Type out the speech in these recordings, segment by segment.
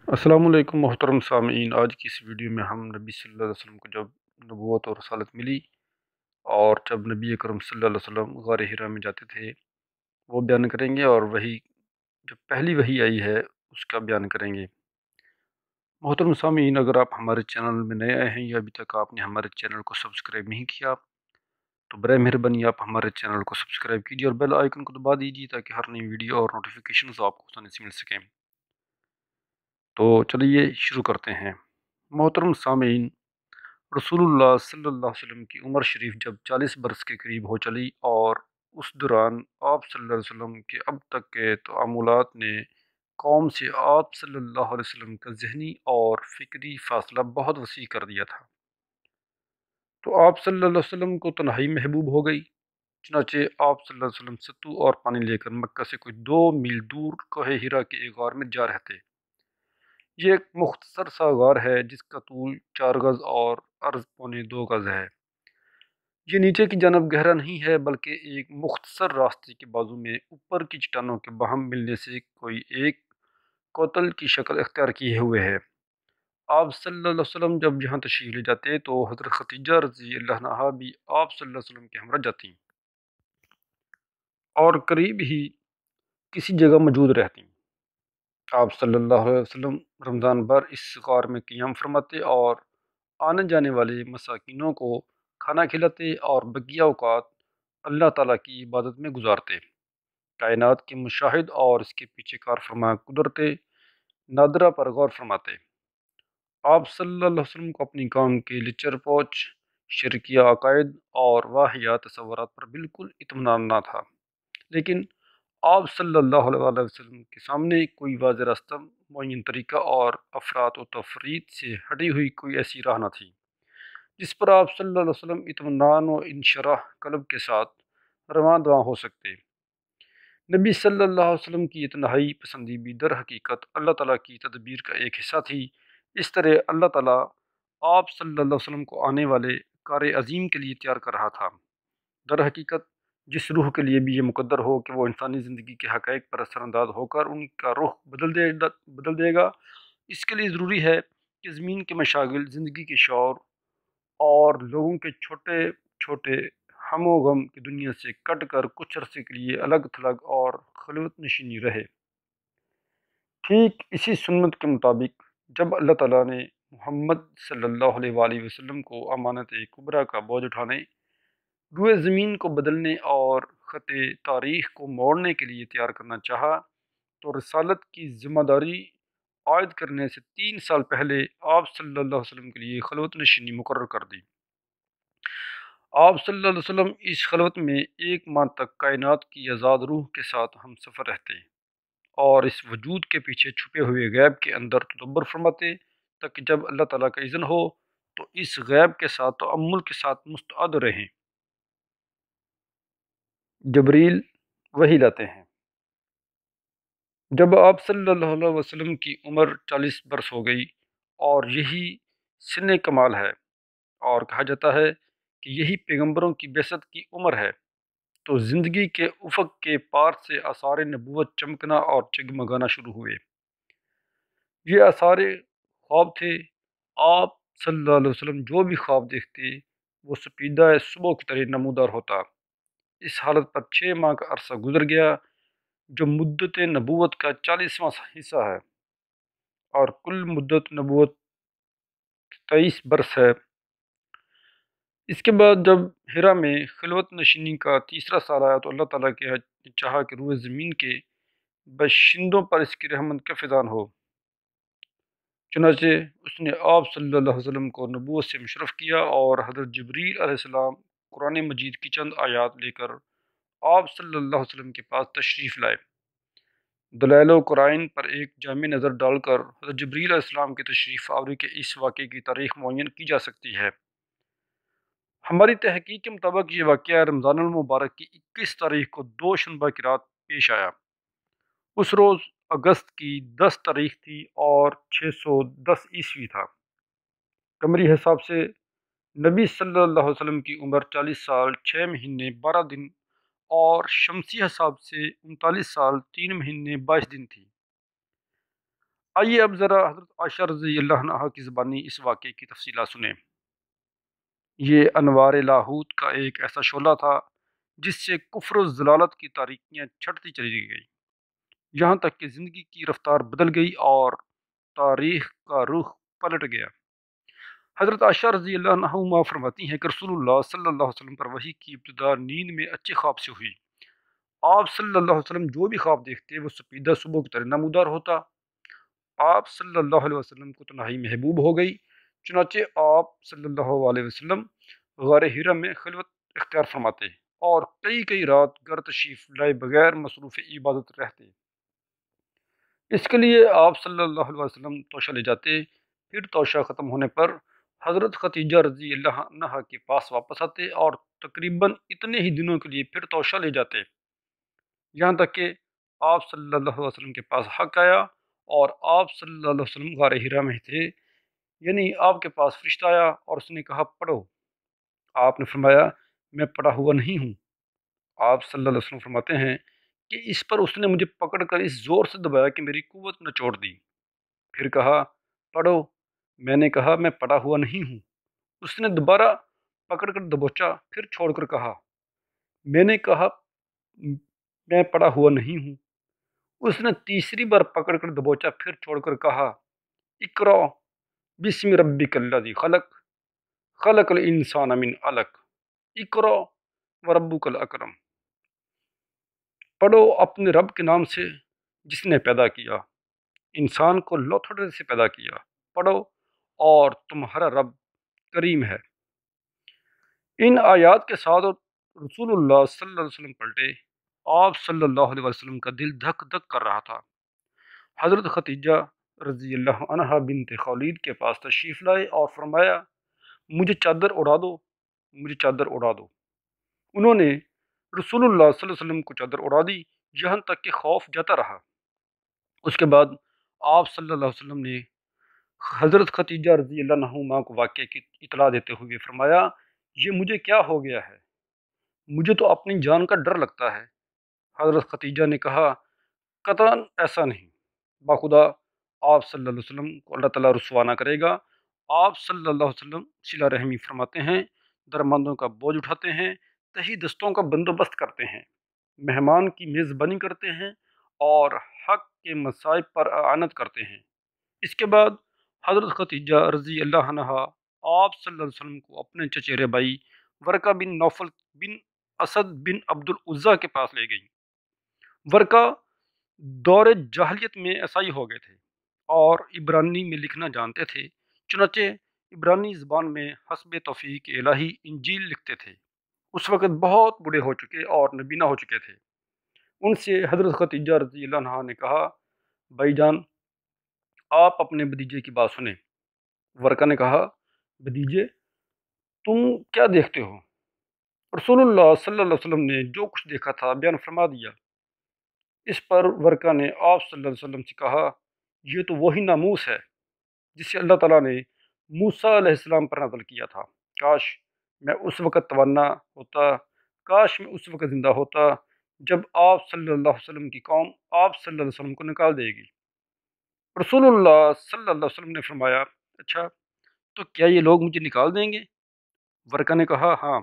السلام علیکم محترم سامعین، آج کی اس ویڈیو میں ہم نبی صلی اللہ علیہ وسلم کو جب نبوت اور رسالت ملی اور جب نبی اکرم صلی اللہ علیہ وسلم غار حرا میں جاتے تھے وہ بیان کریں گے، اور وہی جو پہلی وحی آئی ہے اس کا بیان کریں گے۔ محترم سامعین، اگر آپ ہمارے چینل میں نئے آئے ہیں یا ابھی تک آپ نے ہمارے چینل کو سبسکرائب نہیں کیا تو برائے مہربانی آپ ہمارے چینل کو سبسکرائب کیجیے اور بیل آئیکن کو دبا دیجیے تاکہ ہر نئی ویڈیو اور نوٹیفیکیشنز آپ کو آسانی سے مل سکیں۔ تو چلیے شروع کرتے ہیں۔ محترم سامعین، رسول اللہ صلی اللہ علیہ وسلم کی عمر شریف جب 40 برس کے قریب ہو چلی، اور اس دوران آپ صلی اللہ علیہ وسلم کے اب تک کے تعاملات نے قوم سے آپ صلی اللہ علیہ وسلم کا ذہنی اور فکری فاصلہ بہت وسیع کر دیا تھا، تو آپ صلی اللہ علیہ وسلم کو تنہائی محبوب ہو گئی۔ چنانچہ آپ صلی اللہ علیہ وسلم ستو اور پانی لے کر مکہ سے کوئی 2 میل دور کوہ ہیرا کے ایک غار میں جا رہتے۔ یہ ایک مختصر سا غار ہے جس کا طول 4 گز اور عرض پونے 2 گز ہے۔ یہ نیچے کی جانب گہرا نہیں ہے بلکہ ایک مختصر راستے کے بازو میں اوپر کی چٹانوں کے باہم ملنے سے کوئی ایک کوتل کی شکل اختیار کیے ہوئے ہے۔ آپ صلی اللہ علیہ وسلم جب یہاں تشریف لے جاتے تو حضرت خدیجہ رضی اللہ عنہا بھی آپ صلی اللہ علیہ وسلم کے ہمراہ جاتی اور قریب ہی کسی جگہ موجود رہتی۔ آپ صلی اللہ علیہ وسلم رمضان بھر اس غار میں قیام فرماتے اور آنے جانے والے مساکینوں کو کھانا کھلاتے اور بقیہ اوقات اللہ تعالیٰ کی عبادت میں گزارتے، کائنات کے مشاہد اور اس کے پیچھے کار فرما قدرت نادرہ پر غور فرماتے۔ آپ صلی اللہ علیہ وسلم کو اپنی قوم کے لچر پوچ، شرکیہ عقائد اور واہیات تصورات پر بالکل اطمینان نہ تھا، لیکن آپ صلی اللہ علیہ وسلم کے سامنے کوئی واضح راستہ، معین طریقہ اور افراط و تفریط سے ہٹی ہوئی کوئی ایسی راہ نہ تھی جس پر آپ صلی اللہ علیہ وسلم اطمینان و انشراح قلب کے ساتھ رواں دواں ہو سکتے۔ نبی صلی اللہ علیہ وسلم کی یہ تنہائی پسندی بھی در حقیقت اللہ تعالیٰ کی تدبیر کا ایک حصہ تھی۔ اس طرح اللہ تعالیٰ آپ صلی اللہ علیہ وسلم کو آنے والے کار عظیم کے لیے تیار کر رہا تھا۔ در حقیقت جس روح کے لیے بھی یہ مقدر ہو کہ وہ انسانی زندگی کے حقائق پر اثر انداز ہو کر ان کا رخ بدل دے گا، اس کے لیے ضروری ہے کہ زمین کے مشاغل، زندگی کے شور اور لوگوں کے چھوٹے چھوٹے ہم و غم کی دنیا سے کٹ کر کچھ عرصے کے لیے الگ تھلگ اور خلوت نشینی رہے۔ ٹھیک اسی سنت کے مطابق جب اللہ تعالیٰ نے محمد صلی اللہ علیہ وآلہ وسلم کو امانت کبریٰ کا بوجھ اٹھانے، روئے زمین کو بدلنے اور خط تاریخ کو موڑنے کے لیے تیار کرنا چاہا تو رسالت کی ذمہ داری عائد کرنے سے 3 سال پہلے آپ صلی اللہ علیہ وسلم کے لیے خلوت نشینی مقرر کر دی۔ آپ صلی اللہ علیہ وسلم اس خلوت میں 1 ماہ تک کائنات کی آزاد روح کے ساتھ ہم سفر رہتے اور اس وجود کے پیچھے چھپے ہوئے غیب کے اندر تدبر فرماتے، تاکہ جب اللہ تعالیٰ کا اذن ہو تو اس غیب کے ساتھ تأمل کے ساتھ مستعد رہیں۔ جبریل وحی لاتے ہیں۔ جب آپ صلی اللہ علیہ وسلم کی عمر 40 برس ہو گئی، اور یہی سن کمال ہے اور کہا جاتا ہے کہ یہی پیغمبروں کی بعثت کی عمر ہے، تو زندگی کے افق کے پار سے آثار نبوت چمکنا اور جگمگانا شروع ہوئے۔ یہ آثار خواب تھے۔ آپ صلی اللہ علیہ وسلم جو بھی خواب دیکھتے وہ سپیدہ صبح کی طرح نمودار ہوتا۔ اس حالت پر 6 ماہ کا عرصہ گزر گیا، جو مدت نبوت کا 40واں حصہ ہے، اور کل مدت نبوت 23 برس ہے۔ اس کے بعد جب ہرا میں خلوت نشینی کا 3 سال آیا تو اللہ تعالیٰ نے چاہا کہ روئے زمین کے باشندوں پر اس کی رحمت کا فیضان ہو، چنانچہ اس نے آپ صلی اللہ علیہ وسلم کو نبوت سے مشرف کیا، اور حضرت جبریل علیہ السلام قرآن مجید کی چند آیات لے کر آپ صلی اللہ علیہ وسلم کے پاس تشریف لائے۔ دلائل و قرائن پر ایک جامع نظر ڈال کر حضرت جبریل علیہ السلام کی تشریف آوری کے اس واقعے کی تاریخ معین کی جا سکتی ہے۔ ہماری تحقیق کے مطابق یہ واقعہ رمضان المبارک کی 21 تاریخ کو 2 شنبہ کی رات پیش آیا۔ اس روز اگست کی 10 تاریخ تھی اور 610 عیسوی تھا۔ قمری حساب سے نبی صلی اللہ علیہ وسلم کی عمر 40 سال 6 مہینے 12 دن اور شمسی حساب سے 39 سال 3 مہینے 22 دن تھی۔ آئیے اب ذرا حضرت عائشہ رضی اللہ عنہا کی زبانی اس واقعے کی تفصیلات سنیں۔ یہ انوار لاہوت کا ایک ایسا شعلہ تھا جس سے کفر و ضلالت کی تاریکیاں چھٹتی چلی گئی، یہاں تک کہ زندگی کی رفتار بدل گئی اور تاریخ کا رخ پلٹ گیا۔ حضرت عائشہ رضی اللہ عنہا فرماتی ہیں کہ رسول اللہ صلی اللہ علیہ وسلم پر وحی کی ابتدا نیند میں اچھے خواب سے ہوئی۔ آپ صلی اللہ علیہ وسلم جو بھی خواب دیکھتے وہ سپیدہ صبح کی طرح نمودار ہوتا۔ آپ صلی اللہ علیہ وسلم کو تنہائی محبوب ہو گئی، چنانچہ آپ صلی اللہ علیہ وسلم غار حرا میں خلوت اختیار فرماتے اور کئی رات گھر تشریف لائے بغیر مصروف عبادت رہتے۔ اس کے لیے آپ صلی اللہ علیہ وسلم توشہ لے جاتے، پھر توشہ ختم ہونے پر حضرت خدیجہ رضی اللہ عنہا کے پاس واپس آتے اور تقریباً اتنے ہی دنوں کے لیے پھر توشہ لے جاتے، یہاں تک کہ آپ صلی اللہ علیہ وسلم کے پاس حق آیا اور آپ صلی اللہ علیہ وسلم غار حرا میں تھے، یعنی آپ کے پاس فرشتہ آیا اور اس نے کہا پڑھو۔ آپ نے فرمایا میں پڑھا ہوا نہیں ہوں۔ آپ صلی اللہ علیہ وسلم فرماتے ہیں کہ اس پر اس نے مجھے پکڑ کر اس زور سے دبایا کہ میری قوت نچوڑ دی، پھر کہا پڑھو۔ میں نے کہا میں پڑھا ہوا نہیں ہوں۔ اس نے دوبارہ پکڑ کر دبوچا، پھر چھوڑ کر کہا میں نے کہا میں پڑھا ہوا نہیں ہوں۔ اس نے تیسری بار پکڑ کر دبوچا، پھر چھوڑ کر کہا اقرأ بسم ربک الذی خلق خلق الانسان من علق اقرأ وربک الاکرم، پڑھو اپنے رب کے نام سے جس نے پیدا کیا، انسان کو لوتھڑے سے پیدا کیا، پڑھو اور تمہارا رب کریم ہے۔ ان آیات کے ساتھ رسول اللہ صلی اللہ علیہ وسلم پلٹے۔ آپ صلی اللہ علیہ وسلم کا دل دھک دھک کر رہا تھا۔ حضرت خدیجہ رضی اللہ عنہا بنت خولید کے پاس تشریف لائے اور فرمایا مجھے چادر اڑا دو، مجھے چادر اڑا دو۔ انہوں نے رسول اللہ صلی اللہ علیہ وسلم کو چادر اڑا دی، یہاں تک کہ خوف جاتا رہا۔ اس کے بعد آپ صلی اللہ علیہ وسلم نے حضرت خدیجہ رضی اللہ عنہا کو واقعے کی اطلاع دیتے ہوئے فرمایا یہ مجھے کیا ہو گیا ہے، مجھے تو اپنی جان کا ڈر لگتا ہے۔ حضرت خدیجہ نے کہا قطعاً ایسا نہیں، باخدا آپ صلی اللہ علیہ وسلم کو اللہ تعالیٰ رسوا نہ کرے گا۔ آپ صلی اللہ علیہ وسلم صلہ رحمی فرماتے ہیں، درمندوں کا بوجھ اٹھاتے ہیں، تہی دستوں کا بندوبست کرتے ہیں، مہمان کی میزبانی کرتے ہیں اور حق کے مصائب پر اعانت کرتے ہیں۔ اس کے بعد حضرت خدیجہ رضی اللہ عنہا آپ صلی اللہ علیہ وسلم کو اپنے چچیرے بھائی ورقہ بن نوفل بن اسد بن عبد العزیٰ کے پاس لے گئی۔ ورقہ دور جاہلیت میں عیسائی ہو گئے تھے اور عبرانی میں لکھنا جانتے تھے، چنانچہ عبرانی زبان میں حسب توفیق الہی انجیل لکھتے تھے۔ اس وقت بہت بوڑھے ہو چکے اور نبینا ہو چکے تھے۔ ان سے حضرت خدیجہ رضی اللہ عنہا نے کہا بھائی جان آپ اپنے بھتیجے کی بات سنیں۔ ورقہ نے کہا بھتیجے تم کیا دیکھتے ہو؟ رسول اللہ صلی اللہ علیہ وسلم نے جو کچھ دیکھا تھا بیان فرما دیا۔ اس پر ورقہ نے آپ صلی اللہ علیہ وسلم سے کہا یہ تو وہی ناموس ہے جسے اللہ تعالیٰ نے موسیٰ علیہ السلام پر نازل کیا تھا۔ کاش میں اس وقت توانا ہوتا، کاش میں اس وقت زندہ ہوتا جب آپ صلی اللہ علیہ وسلم کی قوم آپ صلی اللہ علیہ وسلم کو نکال دے گی۔ رسول اللہ صلی اللہ علیہ وسلم نے فرمایا اچھا تو کیا یہ لوگ مجھے نکال دیں گے؟ ورقہ نے کہا ہاں،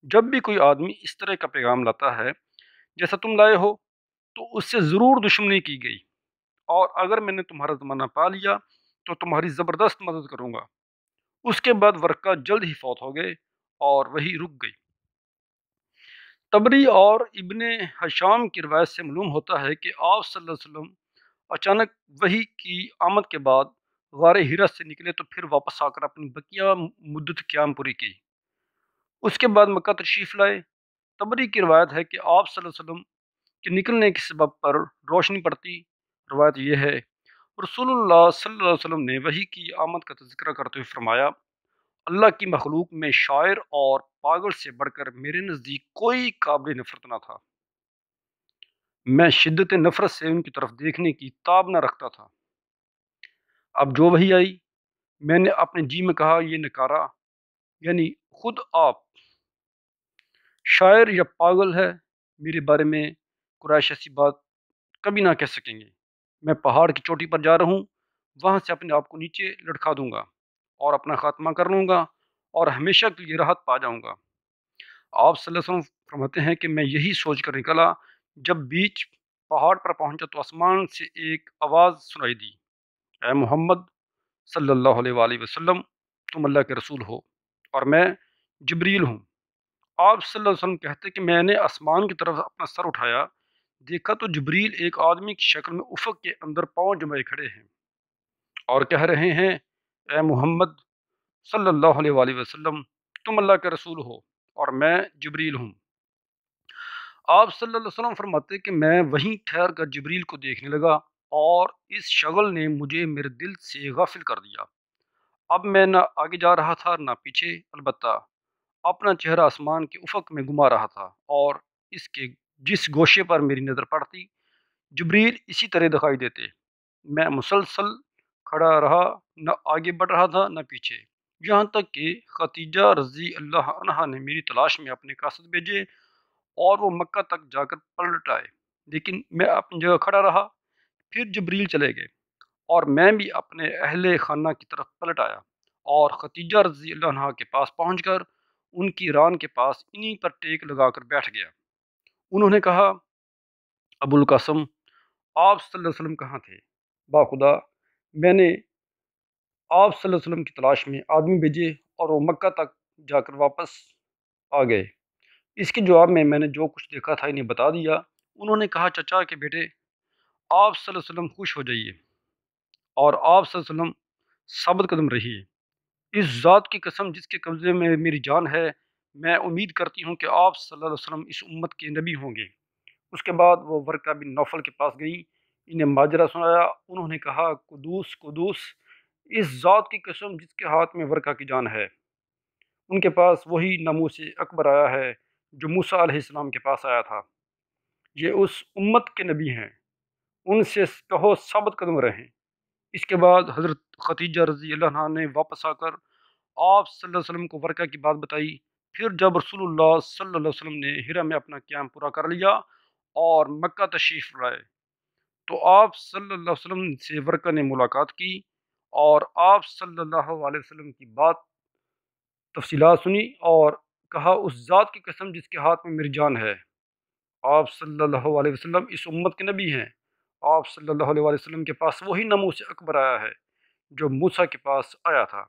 جب بھی کوئی آدمی اس طرح کا پیغام لاتا ہے جیسا تم لائے ہو تو اس سے ضرور دشمنی کی گئی، اور اگر میں نے تمہارا زمانہ پا لیا تو تمہاری زبردست مدد کروں گا۔ اس کے بعد ورقہ جلد ہی فوت ہو گئے اور وہی رک گئی۔ طبری اور ابن حشام کی روایت سے معلوم ہوتا ہے کہ آپ صلی اللہ علیہ وسلم اچانک وحی کی آمد کے بعد غار حرا سے نکلے تو پھر واپس آ کر اپنی بقیہ مدت قیام پوری کی۔ اس کے بعد مکہ تشریف لائے۔ طبری کی روایت ہے کہ آپ صلی اللہ علیہ وسلم کے نکلنے کے سبب پر روشنی پڑتی۔ روایت یہ ہے رسول اللہ صلی اللہ علیہ وسلم نے وحی کی آمد کا تذکرہ کرتے ہوئے فرمایا اللہ کی مخلوق میں شاعر اور پاگل سے بڑھ کر میرے نزدیک کوئی قابل نفرت نہ تھا۔ میں شدت نفرت سے ان کی طرف دیکھنے کی تاب نہ رکھتا تھا۔ اب جو وحی آئی میں نے اپنے جی میں کہا یہ نکارا، یعنی خود آپ شاعر یا پاگل ہے، میرے بارے میں قریش ایسی بات کبھی نہ کہہ سکیں گے۔ میں پہاڑ کی چوٹی پر جا رہا ہوں وہاں سے اپنے آپ کو نیچے لٹکا دوں گا اور اپنا خاتمہ کر لوں گا اور ہمیشہ کے لیے راحت پا جاؤں گا۔ آپ صلی اللہ علیہ وسلم فرماتے ہیں کہ میں یہی سوچ کر نکلا، جب بیچ پہاڑ پر پہنچا تو آسمان سے ایک آواز سنائی دی، اے محمد صلی اللہ علیہ وآلہ وسلم، تم اللہ کے رسول ہو اور میں جبریل ہوں۔ آپ صلی اللہ علیہ وسلم کہتے کہ میں نے آسمان کی طرف اپنا سر اٹھایا، دیکھا تو جبریل ایک آدمی کی شکل میں افق کے اندر پاؤں جمائے کھڑے ہیں اور کہہ رہے ہیں، اے محمد صلی اللہ علیہ وآلہ وسلم، تم اللہ کے رسول ہو اور میں جبریل ہوں۔ آپ صلی اللہ علیہ وسلم فرماتے کہ میں وہیں ٹھہر کر جبریل کو دیکھنے لگا اور اس شغل نے مجھے میرے دل سے غافل کر دیا۔ اب میں نہ آگے جا رہا تھا نہ پیچھے، البتہ اپنا چہرہ آسمان کے افق میں گھما رہا تھا اور اس کے جس گوشے پر میری نظر پڑتی جبریل اسی طرح دکھائی دیتے۔ میں مسلسل کھڑا رہا، نہ آگے بڑھ رہا تھا نہ پیچھے، یہاں تک کہ خدیجہ رضی اللہ عنہا نے میری تلاش میں اپنے قاصد بھیجے اور وہ مکہ تک جا کر پلٹ آئے، لیکن میں اپنی جگہ کھڑا رہا۔ پھر جبریل چلے گئے اور میں بھی اپنے اہل خانہ کی طرف پلٹ آیا اور خدیجہ رضی اللہ عنہا کے پاس پہنچ کر ان کی ران کے پاس انہی پر ٹیک لگا کر بیٹھ گیا۔ انہوں نے کہا، ابو القاسم، آپ صلی اللہ علیہ وسلم کہاں تھے؟ باخدا میں نے آپ صلی اللہ علیہ وسلم کی تلاش میں آدمی بھیجے اور وہ مکہ تک جا کر واپس آ گئے۔ اس کے جواب میں نے جو کچھ دیکھا تھا انہیں بتا دیا۔ انہوں نے کہا، چچا کے بیٹے، آپ صلی اللہ علیہ وسلم خوش ہو جائیے اور آپ صلی اللہ علیہ وسلم ثابت قدم رہیے۔ اس ذات کی قسم جس کے قبضے میں میری جان ہے، میں امید کرتی ہوں کہ آپ صلی اللہ علیہ وسلم اس امت کے نبی ہوں گے۔ اس کے بعد وہ ورقہ بن نوفل کے پاس گئیں، انہیں ماجرہ سنایا۔ انہوں نے کہا، قدوس قدوس، اس ذات کی قسم جس کے ہاتھ میں ورقہ کی جان ہے، ان کے پاس وہی ناموس اکبر آیا ہے جو موسیٰ علیہ السلام کے پاس آیا تھا۔ یہ اس امت کے نبی ہیں، ان سے کہو ثابت قدم رہیں۔ اس کے بعد حضرت خدیجہ رضی اللہ عنہا نے واپس آ کر آپ صلی اللہ علیہ وسلم کو ورقہ کی بات بتائی۔ پھر جب رسول اللہ صلی اللہ علیہ وسلم نے ہرا میں اپنا قیام پورا کر لیا اور مکہ تشریف لائے تو آپ صلی اللہ علیہ وسلم سے ورقہ نے ملاقات کی اور آپ صلی اللہ علیہ وسلم کی بات تفصیلات سنی اور کہا، اس ذات کی قسم جس کے ہاتھ میں میری جان ہے، آپ صلی اللہ علیہ وسلم اس امت کے نبی ہیں۔ آپ صلی اللہ علیہ وسلم کے پاس وہی ناموس اکبر آیا ہے جو موسیٰ کے پاس آیا تھا۔